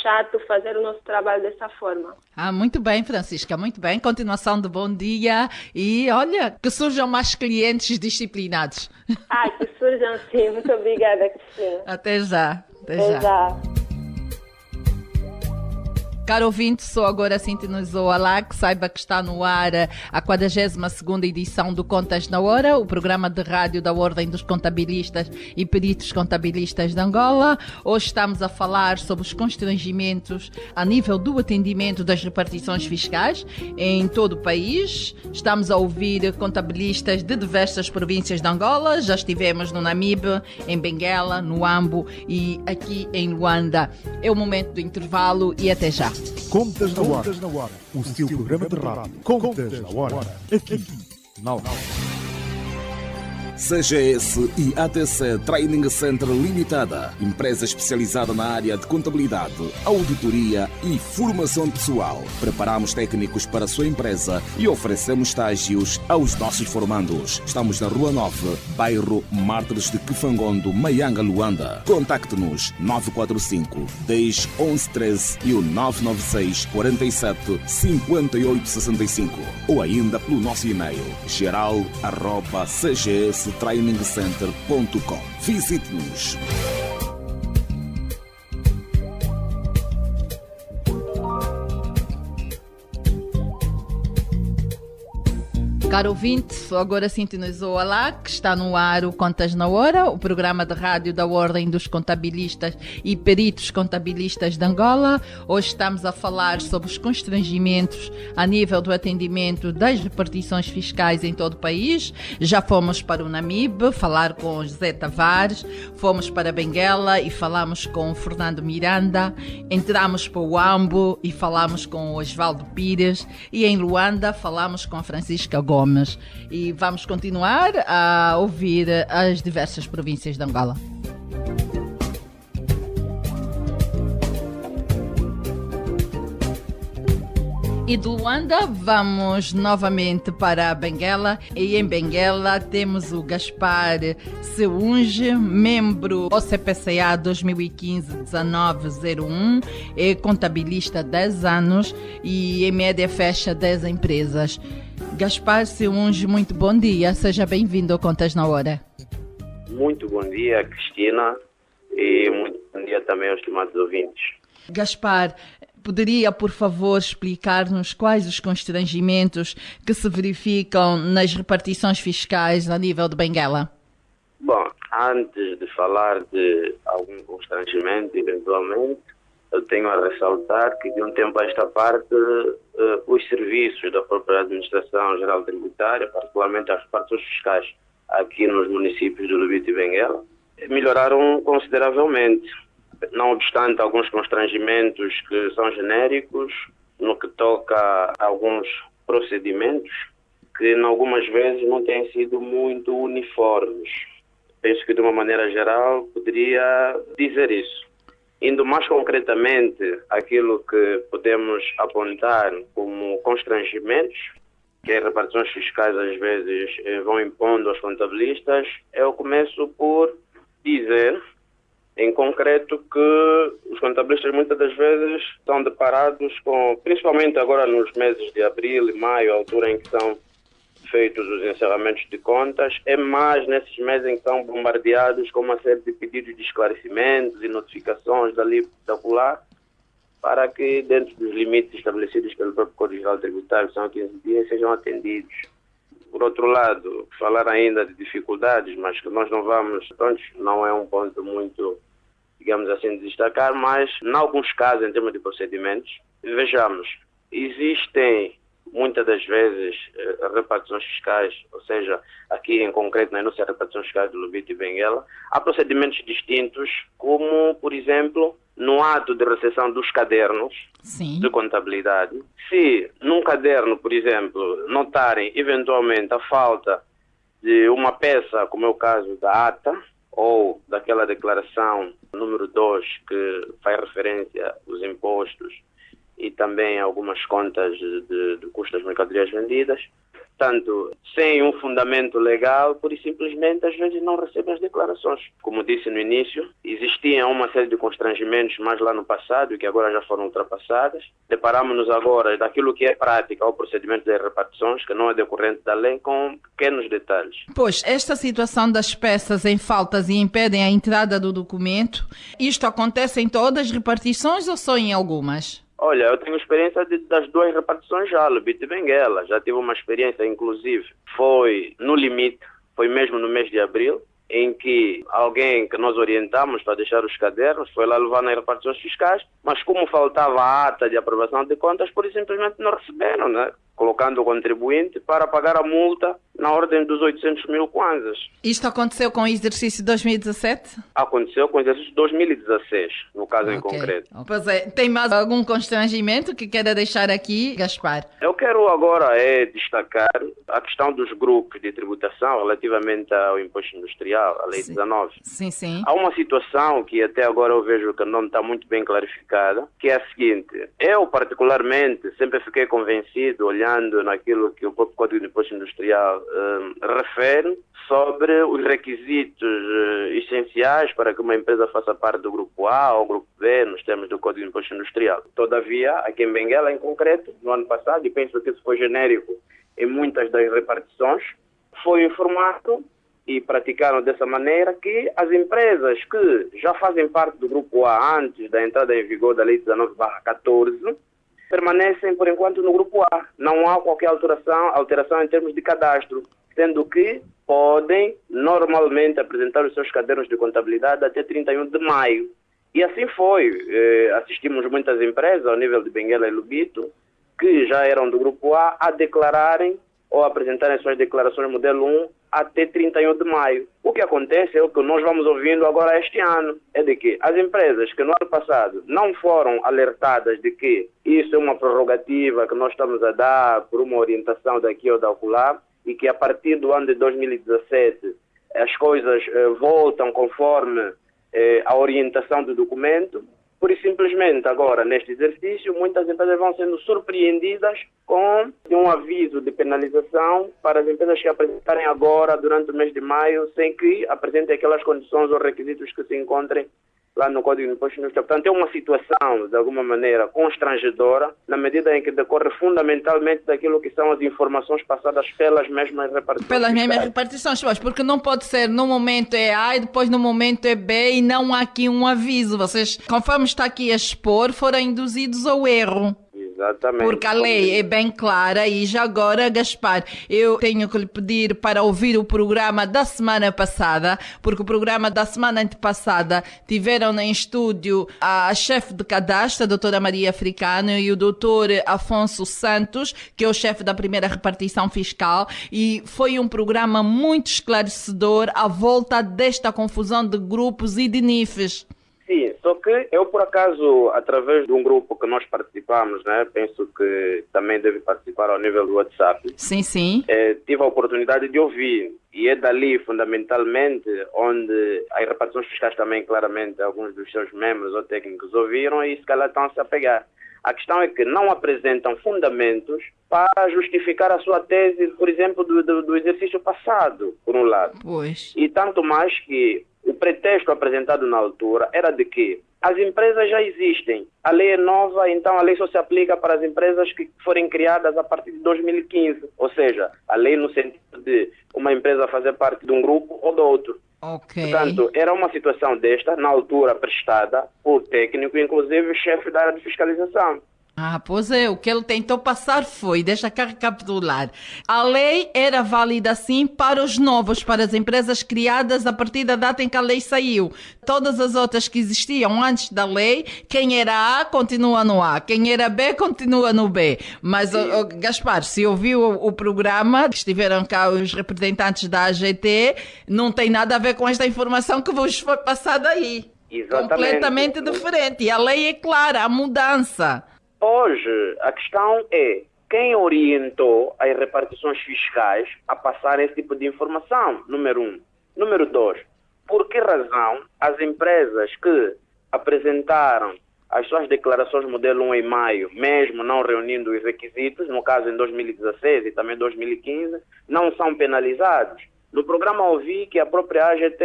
chato fazer o nosso trabalho dessa forma. Muito bem, Francisca, muito bem. Continuação de bom dia e olha, que surjam mais clientes disciplinados. Que surjam sim. Muito obrigada, Cristina. Até já. Até já. Caro ouvinte, só agora sintonizou a LAC, saiba que está no ar a 42ª edição do Contas na Hora, o programa de rádio da Ordem dos Contabilistas e Peritos Contabilistas de Angola. Hoje estamos a falar sobre os constrangimentos a nível do atendimento das repartições fiscais em todo o país. Estamos a ouvir contabilistas de diversas províncias de Angola, já estivemos no Namibe, em Benguela, no Ambo e aqui em Luanda. É o momento do intervalo e até já. Contas na Hora, o seu programa de rádio. Contas na Hora, aqui na LAC. CGS e ATC Training Center Limitada, empresa especializada na área de contabilidade, auditoria e formação pessoal. Preparamos técnicos para a sua empresa e oferecemos estágios aos nossos formandos. Estamos na Rua 9, bairro Mártires de Kifangondo, Maianga, Luanda. Contacte-nos 945 10 11 13 e o 996 47 5865 ou ainda pelo nosso e-mail geral@cgstrainingcenter.com. Visite-nos. Caro ouvinte, agora sintonizou a LAC, está no ar o Contas na Hora, o programa de rádio da Ordem dos Contabilistas e Peritos Contabilistas de Angola. Hoje estamos a falar sobre os constrangimentos a nível do atendimento das repartições fiscais em todo o país. Já fomos para o Namibe falar com o José Tavares, fomos para Benguela e falamos com o Fernando Miranda, entramos para o Ambo e falamos com o Osvaldo Pires e em Luanda falamos com a Francisca Gomes. E vamos continuar a ouvir as diversas províncias de Angola. E de Luanda vamos novamente para Benguela e em Benguela temos o Gaspar Seunge, membro OCPCA 2015-1901, é contabilista há 10 anos e em média fecha 10 empresas. Gaspar Seunge, muito bom dia, seja bem-vindo ao Contas na Hora. Muito bom dia, Cristina, e muito bom dia também aos estimados ouvintes. Gaspar, poderia, por favor, explicar-nos quais os constrangimentos que se verificam nas repartições fiscais a nível de Benguela? Bom, antes de falar de algum constrangimento, eventualmente, eu tenho a ressaltar que de um tempo a esta parte, os serviços da própria Administração Geral Tributária, particularmente as repartições fiscais aqui nos municípios do Lubito e Benguela, melhoraram consideravelmente. Não obstante alguns constrangimentos que são genéricos, no que toca a alguns procedimentos, que em algumas vezes não têm sido muito uniformes. Penso que de uma maneira geral poderia dizer isso. Indo mais concretamente aquilo que podemos apontar como constrangimentos, que as repartições fiscais às vezes vão impondo aos contabilistas, eu começo por dizer, em concreto, que os contabilistas muitas das vezes são deparados com, principalmente agora nos meses de abril e maio, a altura em que são feitos os encerramentos de contas, é mais nesses meses em que são bombardeados com uma série de pedidos de esclarecimentos e notificações dali e daquela, para que, dentro dos limites estabelecidos pelo próprio Código Geral Tributário, que são 15 dias, sejam atendidos. Por outro lado, falar ainda de dificuldades, mas que nós não vamos, não é um ponto muito, digamos assim, de destacar, mas, em alguns casos, em termos de procedimentos, vejamos, existem muitas das vezes repartições fiscais, ou seja, aqui em concreto na Inúcia Repartições Fiscais do Lubito e Benguela, há procedimentos distintos, como, por exemplo, no ato de recepção dos cadernos de contabilidade. Se num caderno, por exemplo, notarem eventualmente a falta de uma peça, como é o caso da ata, ou daquela declaração número 2 que faz referência aos impostos e também algumas contas de custos das mercadorias vendidas, tanto sem um fundamento legal, por simplesmente às vezes não recebem as declarações. Como disse no início, existiam uma série de constrangimentos mais lá no passado e que agora já foram ultrapassadas. Deparamos-nos agora daquilo que é prática ao procedimento das repartições, que não é decorrente da lei, com pequenos detalhes. Pois, esta situação das peças em faltas e impedem a entrada do documento, isto acontece em todas as repartições ou só em algumas? Olha, eu tenho experiência das 2 repartições já, Lubito e Benguela. Já tive uma experiência, inclusive, foi no limite, foi mesmo no mês de abril, em que alguém que nós orientamos para deixar os cadernos foi lá levar nas repartições fiscais, mas como faltava a ata de aprovação de contas, por isso simplesmente não receberam, né? Colocando o contribuinte para pagar a multa na ordem dos 800 mil kwanzas. Isto aconteceu com o exercício 2017? Aconteceu com o exercício 2016, no caso em concreto. Pois é. Tem mais algum constrangimento que queira deixar aqui, Gaspar? Eu quero agora destacar a questão dos grupos de tributação relativamente ao imposto industrial, a Lei 19. Sim. Há uma situação que até agora eu vejo que não está muito bem clarificada, que é a seguinte: eu particularmente sempre fiquei convencido, olhando naquilo que o próprio Código de Imposto Industrial refere sobre os requisitos essenciais para que uma empresa faça parte do Grupo A ou Grupo B, nos termos do Código de Imposto Industrial. Todavia, aqui em Benguela, em concreto, no ano passado, e penso que isso foi genérico em muitas das repartições, foi informado e praticaram dessa maneira que as empresas que já fazem parte do Grupo A antes da entrada em vigor da Lei 19/14 permanecem, por enquanto, no Grupo A. Não há qualquer alteração em termos de cadastro, sendo que podem normalmente apresentar os seus cadernos de contabilidade até 31 de maio. E assim foi. Assistimos muitas empresas, ao nível de Benguela e Lubito, que já eram do Grupo A declararem ou apresentarem suas declarações modelo 1 até 31 de maio. O que acontece é o que nós vamos ouvindo agora este ano, é de que as empresas que no ano passado não foram alertadas de que isso é uma prerrogativa que nós estamos a dar por uma orientação daqui ou da acolá, e que a partir do ano de 2017 as coisas voltam conforme a orientação do documento, por isso simplesmente agora, neste exercício, muitas empresas vão sendo surpreendidas com um aviso de penalização para as empresas que apresentarem agora, durante o mês de maio, sem que apresentem aquelas condições ou requisitos que se encontrem lá no Código de Imposto Industrial. Portanto, é uma situação, de alguma maneira, constrangedora, na medida em que decorre fundamentalmente daquilo que são as informações passadas pelas mesmas repartições. Pelas mesmas repartições, porque não pode ser, no momento é A e depois no momento é B e não há aqui um aviso. Vocês, conforme está aqui a expor, foram induzidos ao erro. Exatamente. Porque a lei é bem clara. E já agora, Gaspar, eu tenho que lhe pedir para ouvir o programa da semana passada, porque o programa da semana antepassada tiveram em estúdio a chefe de cadastro, a doutora Maria Africano, e o doutor Afonso Santos, que é o chefe da primeira repartição fiscal, e foi um programa muito esclarecedor à volta desta confusão de grupos e de NIFs. Sim, só que eu, por acaso, através de um grupo que nós participamos, né, penso que também deve participar ao nível do WhatsApp. Sim. Tive a oportunidade de ouvir, e é dali, fundamentalmente, onde as repartições fiscais também, claramente, alguns dos seus membros ou técnicos ouviram e se calhar estão-se a pegar. A questão é que não apresentam fundamentos para justificar a sua tese, por exemplo, do exercício passado, por um lado. Pois. E tanto mais que o pretexto apresentado na altura era de que as empresas já existem. A lei é nova, então a lei só se aplica para as empresas que forem criadas a partir de 2015. Ou seja, a lei no sentido de uma empresa fazer parte de um grupo ou do outro. Okay. Portanto, era uma situação desta, na altura prestada por técnico, inclusive chefe da área de fiscalização. Pois é, o que ele tentou passar foi, deixa cá recapitular, a lei era válida sim para os novos, para as empresas criadas a partir da data em que a lei saiu. Todas as outras que existiam antes da lei, quem era A continua no A, quem era B continua no B. Mas, Gaspar, se ouviu o programa, estiveram cá os representantes da AGT, não tem nada a ver com esta informação que vos foi passada aí. Exatamente. Completamente diferente. E a lei é clara, a mudança. Hoje, a questão é quem orientou as repartições fiscais a passar esse tipo de informação, número 1. Número 2, por que razão as empresas que apresentaram as suas declarações modelo 1 em maio, mesmo não reunindo os requisitos, no caso em 2016 e também 2015, não são penalizados? No programa ouvi que a própria AGT,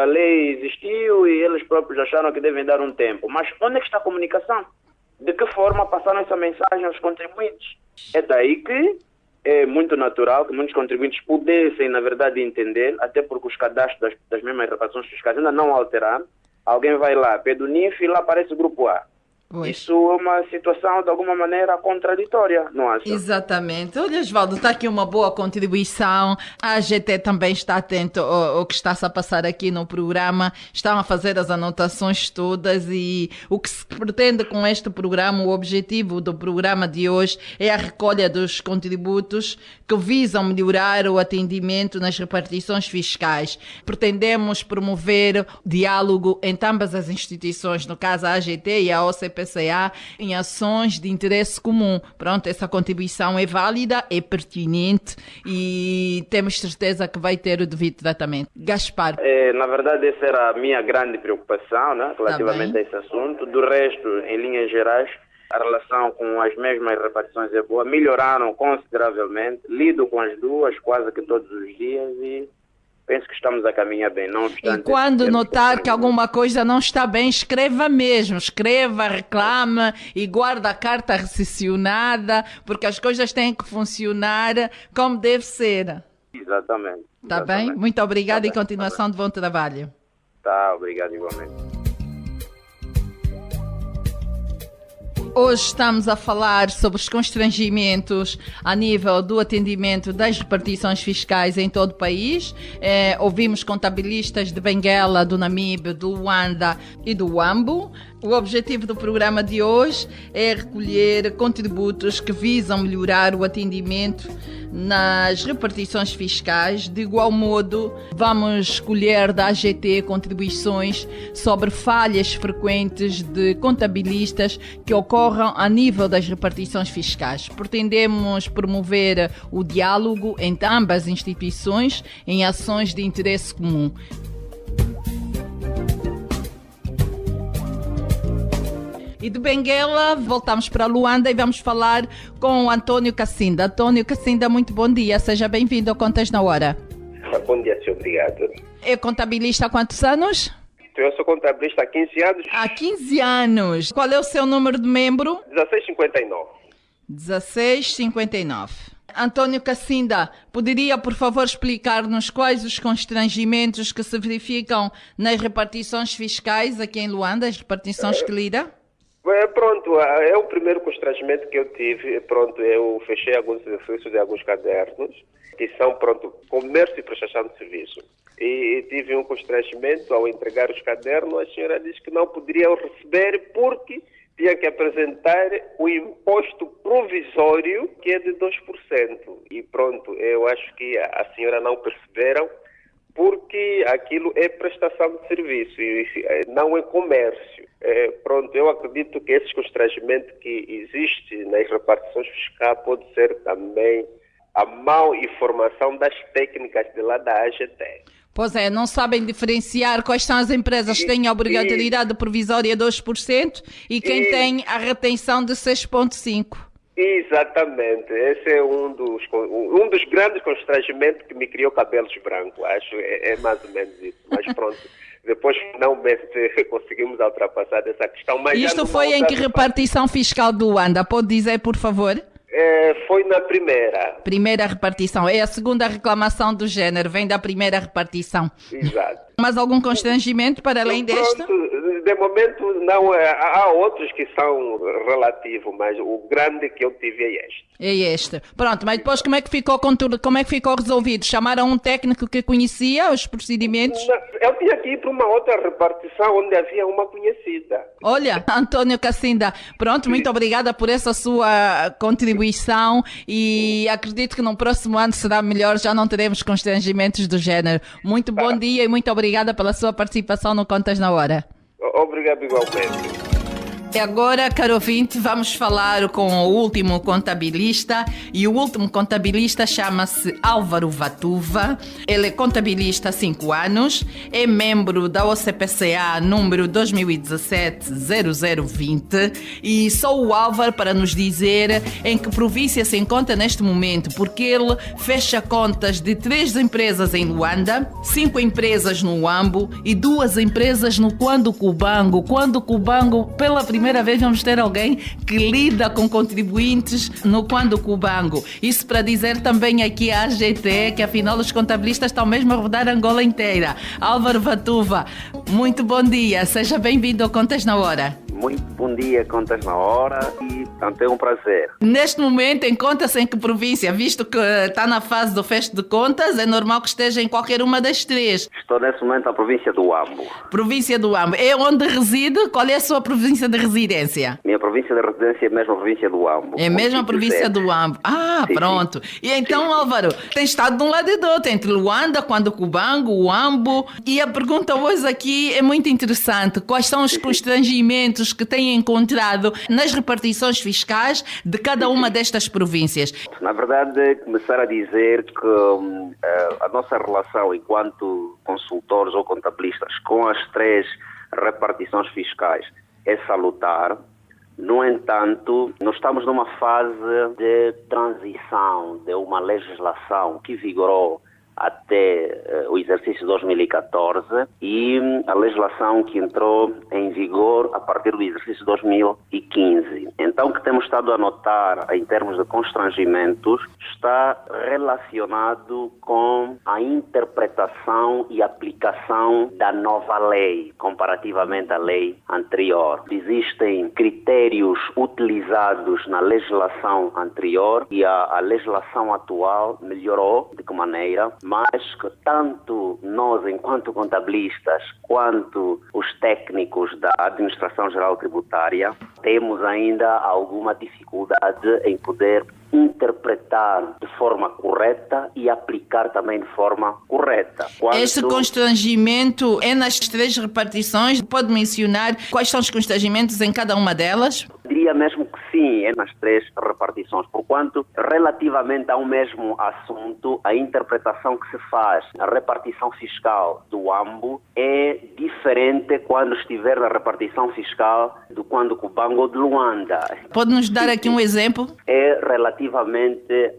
a lei existiu e eles próprios acharam que devem dar um tempo. Mas onde é que está a comunicação? De que forma passaram essa mensagem aos contribuintes? É daí que é muito natural que muitos contribuintes pudessem, na verdade, entender, até porque os cadastros das mesmas repartições fiscais ainda não alteraram. Alguém vai lá, pede o NIF e lá aparece o grupo A. Pois. Isso é uma situação, de alguma maneira, contraditória, não acha? Exatamente. Olha, Osvaldo, está aqui uma boa contribuição. A AGT também está atento ao que está-se a passar aqui no programa. Estão a fazer as anotações todas e o que se pretende com este programa, o objetivo do programa de hoje é a recolha dos contributos que visam melhorar o atendimento nas repartições fiscais. Pretendemos promover diálogo entre ambas as instituições, no caso a AGT e a OCPCA, em ações de interesse comum. Pronto, essa contribuição é válida, é pertinente e temos certeza que vai ter o devido tratamento. Gaspar. Na verdade, essa era a minha grande preocupação, né, relativamente a esse assunto. Do resto, em linhas gerais, a relação com as mesmas repartições é boa. Melhoraram consideravelmente. Lido com as duas quase que todos os dias e penso que estamos a caminhar bem. Não obstante, e quando notar que alguma coisa não está bem, escreva mesmo. Escreva, reclama e guarda a carta recepcionada, porque as coisas têm que funcionar como deve ser. Exatamente. Está bem? Muito obrigada e continuação de bom trabalho. Tá, obrigado igualmente. Hoje estamos a falar sobre os constrangimentos a nível do atendimento das repartições fiscais em todo o país. Ouvimos contabilistas de Benguela, do Namíbia, do Luanda e do Uambo. O objetivo do programa de hoje é recolher contributos que visam melhorar o atendimento nas repartições fiscais. De igual modo, vamos escolher da AGT contribuições sobre falhas frequentes de contabilistas que ocorram a nível das repartições fiscais. Pretendemos promover o diálogo entre ambas as instituições em ações de interesse comum. E de Benguela, voltamos para Luanda e vamos falar com o Antônio Cassinda. Antônio Cassinda, muito bom dia. Seja bem-vindo ao Contas na Hora. Bom dia, senhor. Obrigado. É contabilista há quantos anos? Eu sou contabilista há 15 anos. Há 15 anos. Qual é o seu número de membro? 1659. 1659. Antônio Cassinda, poderia, por favor, explicar-nos quais os constrangimentos que se verificam nas repartições fiscais aqui em Luanda, as repartições que lida? Pronto, é o primeiro constrangimento que eu tive. Pronto, eu fechei alguns exercícios de alguns cadernos, que são, pronto, comércio e prestação de serviço. E tive um constrangimento ao entregar os cadernos. A senhora disse que não poderiam receber porque tinha que apresentar o imposto provisório, que é de 2%. E pronto, eu acho que a senhora não perceberam, porque aquilo é prestação de serviço e não é comércio. Pronto, eu acredito que esse constrangimento que existe nas repartições fiscais pode ser também a má informação das técnicas de lá da AGT. Pois é, não sabem diferenciar quais são as empresas que têm a obrigatoriedade provisória de 2% e quem tem a retenção de 6,5%. Exatamente, esse é um dos grandes constrangimentos que me criou cabelos brancos, acho, é mais ou menos isso, mas pronto, depois finalmente conseguimos ultrapassar essa questão. Mas isto foi em que repartição fiscal de Luanda? Pode dizer, por favor? Foi na primeira. Primeira repartição, é a segunda reclamação do género, vem da primeira repartição. Exato. Mas algum constrangimento para além desta? De momento, não. Há outros que são relativos, mas o grande que eu tive é este. É este. Pronto, mas depois como é que ficou com tudo? Como é que ficou resolvido? Chamaram um técnico que conhecia os procedimentos? Eu tinha que ir para uma outra repartição onde havia uma conhecida. Olha, Antônio Cassinda, pronto, muito obrigada por essa sua contribuição e acredito que no próximo ano será melhor, já não teremos constrangimentos do género. Muito bom dia e muito obrigada pela sua participação no Contas na Hora. Obrigado igualmente. E agora, caro ouvinte, vamos falar com o último contabilista. E o último contabilista chama-se Álvaro Vatuva. Ele é contabilista há 5 anos, é membro da OCPCA número 2017-0020. E só o Álvaro para nos dizer em que província se encontra neste momento, porque ele fecha contas de 3 empresas em Luanda, 5 empresas no Uambo e 2 empresas no Cuando Cubango. Cuando Cubango, pela primeira vez vamos ter alguém que lida com contribuintes no Cuando Cubango. Isso para dizer também aqui à AGT que afinal os contabilistas estão mesmo a rodar Angola inteira. Álvaro Vatuva, muito bom dia, seja bem-vindo ao Contas na Hora. Muito bom dia, Contas na Hora, e portanto é um prazer. Neste momento encontra-se em que província? Visto que está na fase do fecho de contas, é normal que esteja em qualquer uma das 3. Estou nesse momento na província do Uambo. Província do Uambo. É onde reside? Qual é a sua província de residência? Minha província de residência é mesmo a província do Uambo. É mesmo a província do Uambo. Ah, sim, pronto. Sim. E então, sim, Álvaro, tem estado de um lado e do outro, entre Luanda, Cuando Cubango, Uambo. E a pergunta hoje aqui é muito interessante. Quais são os constrangimentos que têm encontrado nas repartições fiscais de cada uma destas províncias? Na verdade, começar a dizer que a nossa relação enquanto consultores ou contabilistas com as 3 repartições fiscais é salutar. No entanto, nós estamos numa fase de transição de uma legislação que vigorou até o exercício 2014 e a legislação que entrou em vigor a partir do exercício 2015. Então, o que temos estado a notar em termos de constrangimentos está relacionado com a interpretação e aplicação da nova lei, comparativamente à lei anterior. Existem critérios utilizados na legislação anterior e a legislação atual melhorou de que maneira? Mas que tanto nós, enquanto contabilistas, quanto os técnicos da Administração Geral Tributária, temos ainda alguma dificuldade em poder interpretar de forma correta e aplicar também de forma correta. Este constrangimento é nas 3 repartições? Pode mencionar quais são os constrangimentos em cada uma delas? Diria mesmo que sim, é nas 3 repartições, porquanto relativamente ao mesmo assunto, a interpretação que se faz na repartição fiscal do Uambo é diferente quando estiver na repartição fiscal do Cuando Cubango ou de Luanda. Pode nos dar aqui um exemplo? É relativamente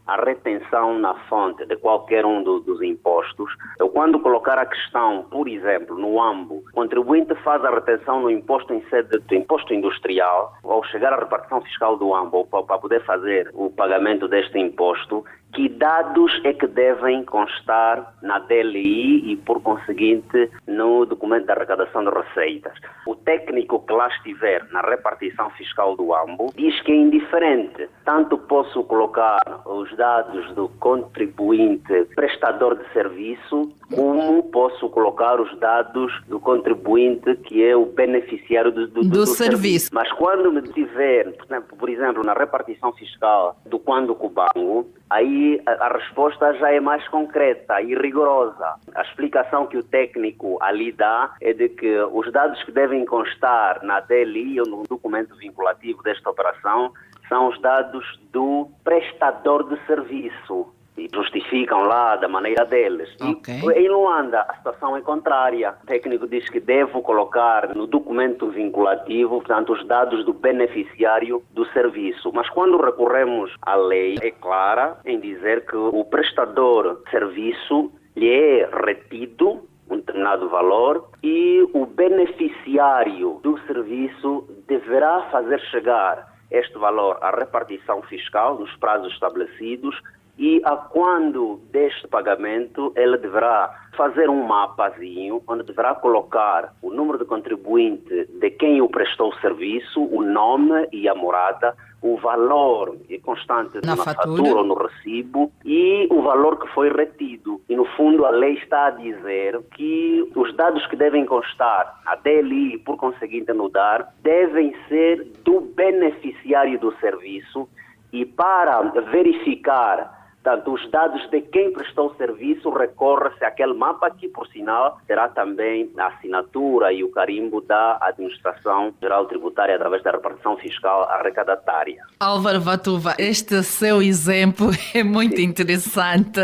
à retenção na fonte de qualquer um dos impostos. Eu, quando colocar a questão, por exemplo, no Uambo, o contribuinte faz a retenção no imposto em sede do imposto industrial, ao chegar à repartição fiscal do Uambo, para poder fazer o pagamento deste imposto, que dados é que devem constar na DLI e, por conseguinte, no documento de arrecadação de receitas. O técnico que lá estiver na repartição fiscal do Uambo diz que é indiferente. Tanto posso colocar os dados do contribuinte prestador de serviço, como posso colocar os dados do contribuinte que é o beneficiário do serviço. Mas quando me tiver, por exemplo, na repartição fiscal do Cuando Cubango, aí a resposta já é mais concreta e rigorosa. A explicação que o técnico ali dá é de que os dados que devem constar na DLI ou no documento vinculativo desta operação são os dados do prestador de serviço. E justificam lá da maneira deles. Okay. E em Luanda a situação é contrária. O técnico diz que devo colocar no documento vinculativo, portanto, os dados do beneficiário do serviço. Mas quando recorremos à lei, é clara em dizer que o prestador de serviço lhe é retido um determinado valor e o beneficiário do serviço deverá fazer chegar este valor à repartição fiscal nos prazos estabelecidos e quando deste pagamento ele deverá fazer um mapazinho onde deverá colocar o número de contribuinte de quem o prestou o serviço, o nome e a morada, o valor constante na fatura ou no recibo e o valor que foi retido. E no fundo a lei está a dizer que os dados que devem constar, a DLI por conseguinte no DAR, devem ser do beneficiário do serviço e para verificar tanto os dados de quem prestou o serviço, recorre-se àquele mapa que, por sinal, terá também a assinatura e o carimbo da Administração Geral Tributária através da repartição fiscal arrecadatária. Álvaro Vatuva, este seu exemplo é muito interessante.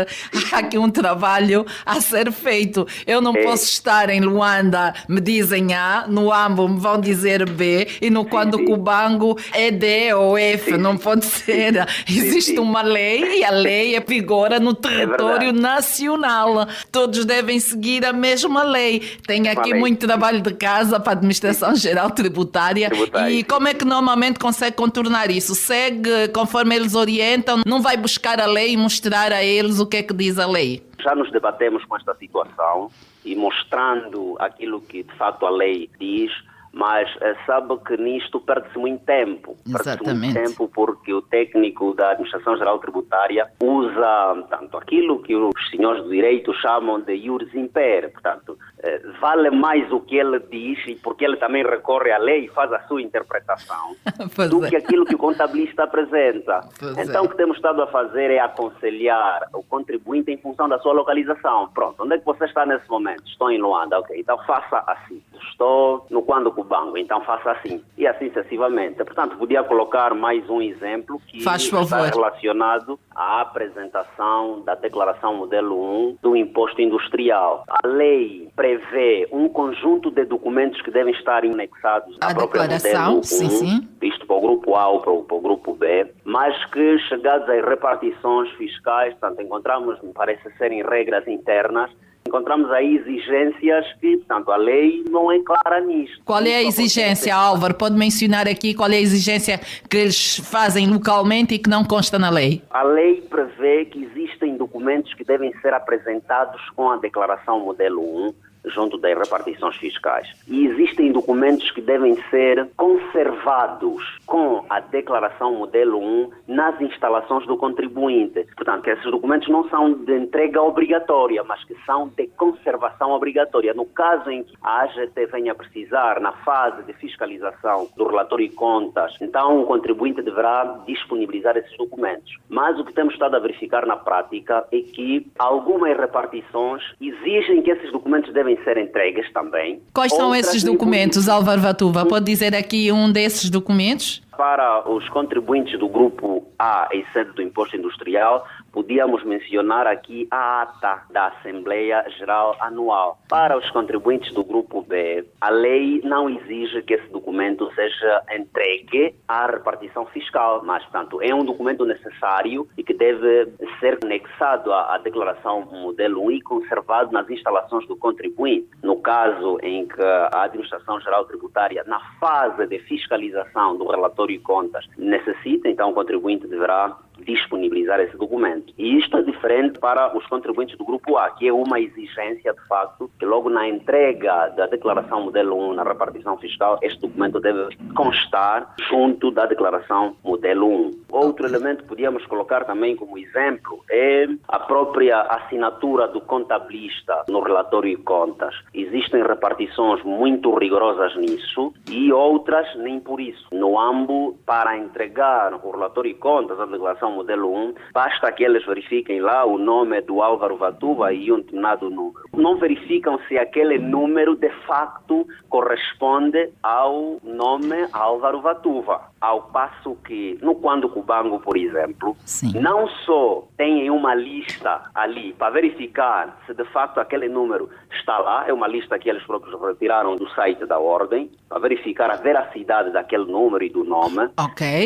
Há aqui um trabalho a ser feito. Eu não posso estar em Luanda, me dizem A, no Ambo me vão dizer B, e no Quando Cubango é D ou F, não pode ser. Existe uma lei e a lei vigora no território nacional. Todos devem seguir a mesma lei. Tem aqui muito trabalho de casa para a Administração Geral Tributária. E como é que normalmente consegue contornar isso? Segue conforme eles orientam? Não vai buscar a lei e mostrar a eles o que é que diz a lei? Já nos debatemos com esta situação e mostrando aquilo que de facto a lei diz, mas sabe que nisto perde-se muito tempo. Perde-se muito tempo porque o técnico da Administração Geral Tributária usa tanto aquilo que os senhores do direito chamam de iuris imper. Portanto, vale mais o que ele diz, e porque ele também recorre à lei e faz a sua interpretação, do que aquilo que o contabilista apresenta. Então, o que temos estado a fazer é aconselhar o contribuinte em função da sua localização. Pronto, onde é que você está nesse momento? Estou em Luanda, ok, então faça assim. Estou no Quando Cubango, então faça assim. E assim sucessivamente. Portanto, podia colocar mais um exemplo que está relacionado à apresentação da declaração modelo 1 do imposto industrial. A lei prevê um conjunto de documentos que devem estar anexados à própria modelo 1, isto para o grupo A ou para o grupo B, mas que chegados às repartições fiscais, portanto, encontramos, me parece serem regras internas, encontramos aí exigências que, portanto, a lei não é clara nisto. Qual é a exigência, Álvaro? Pode mencionar aqui qual é a exigência que eles fazem localmente e que não consta na lei? A lei prevê que existem documentos que devem ser apresentados com a declaração modelo 1, junto das repartições fiscais. E existem documentos que devem ser conservados com a declaração modelo 1 nas instalações do contribuinte. Portanto, que esses documentos não são de entrega obrigatória, mas que são de conservação obrigatória. No caso em que a AGT venha a precisar, na fase de fiscalização do relatório de contas, então o contribuinte deverá disponibilizar esses documentos. Mas o que temos estado a verificar na prática é que algumas repartições exigem que esses documentos devem ser entregues também. Quais são esses documentos, Álvaro Vatuva? Pode dizer aqui um desses documentos? Para os contribuintes do grupo A em sede do imposto industrial, podíamos mencionar aqui a ata da Assembleia Geral Anual. Para os contribuintes do grupo B, a lei não exige que esse documento seja entregue à repartição fiscal, mas, portanto, é um documento necessário e que deve ser anexado à declaração modelo 1 e conservado nas instalações do contribuinte. No caso em que a Administração Geral Tributária, na fase de fiscalização do relatório de contas, necessita, então o contribuinte deverá disponibilizar esse documento. E isto é diferente para os contribuintes do grupo A, que é uma exigência, de facto, que logo na entrega da declaração modelo 1 na repartição fiscal, este documento deve constar junto da declaração modelo 1. Outro elemento que podíamos colocar também como exemplo é a própria assinatura do contabilista no relatório de contas. Existem repartições muito rigorosas nisso e outras nem por isso. No AMBO, para entregar o relatório de contas, a declaração modelo 1, basta que eles verifiquem lá o nome do Álvaro Vatuva e um determinado número. Não verificam se aquele número de facto corresponde ao nome Álvaro Vatuva. Ao passo que, no Quando Cubango, por exemplo, não só tem uma lista ali para verificar se de facto aquele número está lá, é uma lista que eles próprios retiraram do site da Ordem, para verificar a veracidade daquele número e do nome,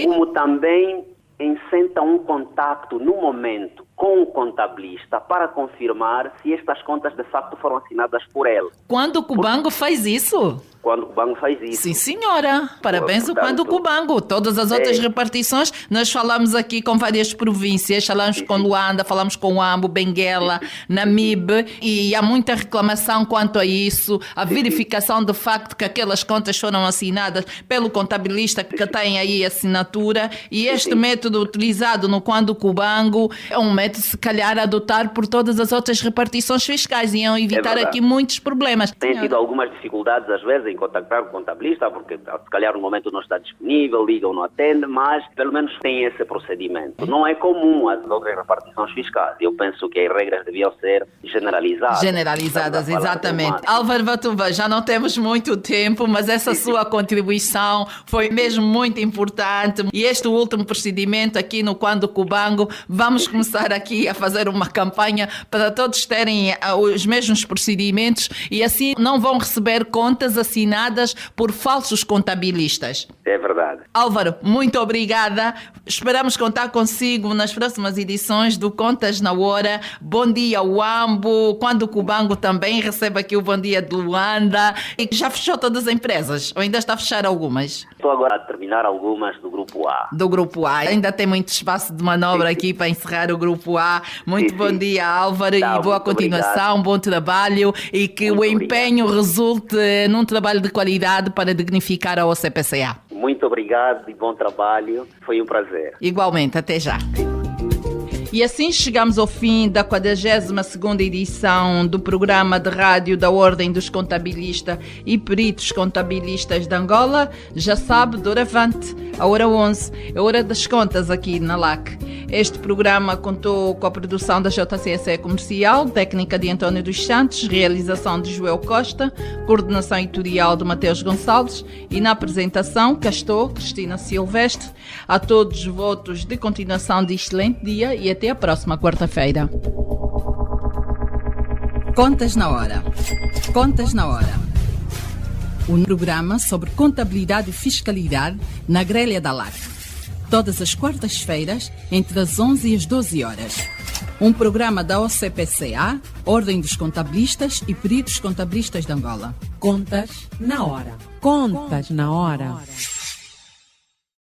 como também incenta um contacto no momento com o contabilista para confirmar se estas contas de facto foram assinadas por ele. Quando o Cubango faz isso? quando o Cubango faz isso. Sim, senhora. Parabéns ao Quando Cubango. Todas as outras repartições, nós falamos aqui com várias províncias, falamos com Luanda, falamos com Ambo, Benguela, Namibe, e há muita reclamação quanto a isso, a verificação do facto que aquelas contas foram assinadas pelo contabilista que tem aí assinatura, e este método utilizado no Quando Cubango é um método, se calhar, a adotar por todas as outras repartições fiscais, e iam evitar aqui muitos problemas. Tem tido algumas dificuldades, às vezes, em contactar o contabilista, porque se calhar no momento não está disponível, liga ou não atende, mas pelo menos tem esse procedimento. Não é comum as outras repartições fiscais. Eu penso que as regras deviam ser generalizadas. Generalizadas, exatamente. Álvaro Batuba, já não temos muito tempo, mas essa sua contribuição foi mesmo muito importante. E este último procedimento aqui no Quando Cubango, vamos começar aqui a fazer uma campanha para todos terem os mesmos procedimentos, e assim não vão receber contas assinadas por falsos contabilistas. É verdade. Álvaro, muito obrigada. Esperamos contar consigo nas próximas edições do Contas na Hora. Bom dia, Uambo. Quando o Cubango também recebe aqui o bom dia de Luanda. E já fechou todas as empresas? Ou ainda está a fechar algumas? Estou agora a terminar algumas do Grupo A. Do Grupo A. Ainda tem muito espaço de manobra aqui para encerrar o Grupo A. Muito bom dia, Álvaro, e boa continuação, bom trabalho, e que o empenho resulte num trabalho de qualidade para dignificar a OCPCA. Muito obrigado e bom trabalho. Foi um prazer. Igualmente, até já. E assim chegamos ao fim da 42ª edição do programa de rádio da Ordem dos Contabilistas e Peritos Contabilistas de Angola. Já sabe, doravante, a hora 11, é hora das contas aqui na LAC. Este programa contou com a produção da JCSE Comercial, técnica de António dos Santos, realização de Joel Costa, coordenação editorial de Mateus Gonçalves, e na apresentação, cá estou, Cristina Silvestre. A todos votos de continuação de excelente dia e até a próxima quarta-feira. Contas na Hora. Contas na Hora. Um programa sobre contabilidade e fiscalidade na grelha da LAC. Todas as quartas-feiras, entre as 11 e as 12 horas. Um programa da OCPCA, Ordem dos Contabilistas e Peritos Contabilistas de Angola. Contas na Hora. Contas na Hora.